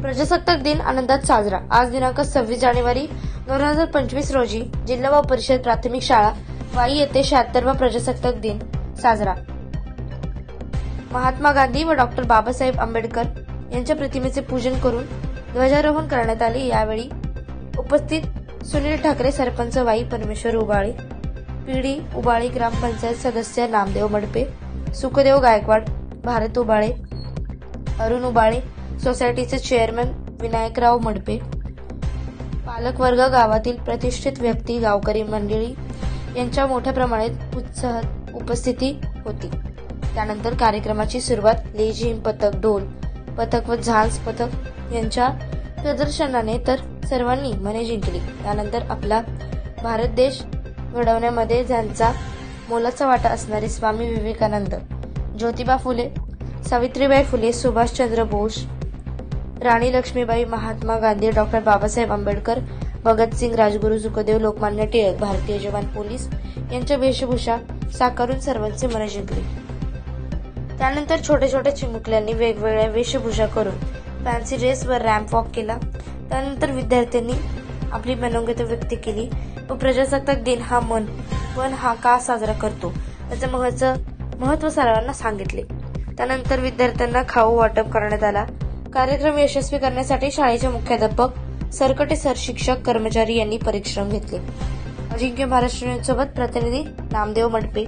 प्रजासत्ताक दिन आनंदात साजरा। आज दिनांक 26 जानेवारी 2025 रोजी जिल्हा व परिषद प्राथमिक शाळा वाई येथे 76वा प्रजासत्ताक दिन साजरा। महात्मा गांधी व डॉक्टर बाबासाहेब आंबेडकर यांच्या प्रतिमेचे पूजन करून ध्वजारोहण करण्यात आले। यावेळी उपस्थित सुनील ठाकरे, सरपंच वाई परमेश्वर उबाळे, पीडी उबाळे, ग्रामपंचायत सदस्य नामदेव मडपे, सुखदेव गायकवाड, भारत उबाळे, अरुण उबाळे, सोसायटीचे चेअरमन विनायकराव मडपे, पालकवर्ग, गावातील प्रतिष्ठित व्यक्ती, गावकरी मंडळी यांच्या मोठ्या प्रमाणात उत्साहात उपस्थिती होती। त्यानंतर कार्यक्रमाची सुरुवात लेझिम पथक, ढोल पथक व झांज पथक यांच्या प्रदर्शनाने तर सर्वांनी मने जिंकली। त्यानंतर आपला भारत देश घडवण्यामध्ये ज्यांचा मोलाचा वाटा असणारे स्वामी विवेकानंद, ज्योतिबा फुले, सावित्रीबाई फुले, सुभाषचंद्र बोस, राणी लक्ष्मीबाई, महात्मा गांधी, डॉक्टर बाबासाहेब आंबेडकर, भगतसिंग, राजगुरू, सुखदेव, लोकमान्य टिळक, भारतीय जवान, पोलीस यांच्या वेशभूषा साकारून सर्वांचे मन जिंकले। त्यानंतर छोटे छोटे चिमुकल्यांनी वेगवेगळ्या वेशभूषा करून फॅन्सी ड्रेस व रॅम्प वॉक केला। त्यानंतर विद्यार्थ्यांनी आपली मनोगत व्यक्त केली व प्रजासत्ताक दिन हा का साजरा करतो त्याचे महत्त्व सर्वांना सांगितले। त्यानंतर विद्यार्थ्यांना खाऊ वाटप करण्यात आला। कार्यक्रम यशस्वी करण्यासाठी शाळेचे मुख्याध्यापक, सरकटे सर, शिक्षक, कर्मचारी यांनी परिश्रम घेतले। अजिंक्य महाराष्ट्र न्यूज सोबत प्रतिनिधी नामदेव मडपे।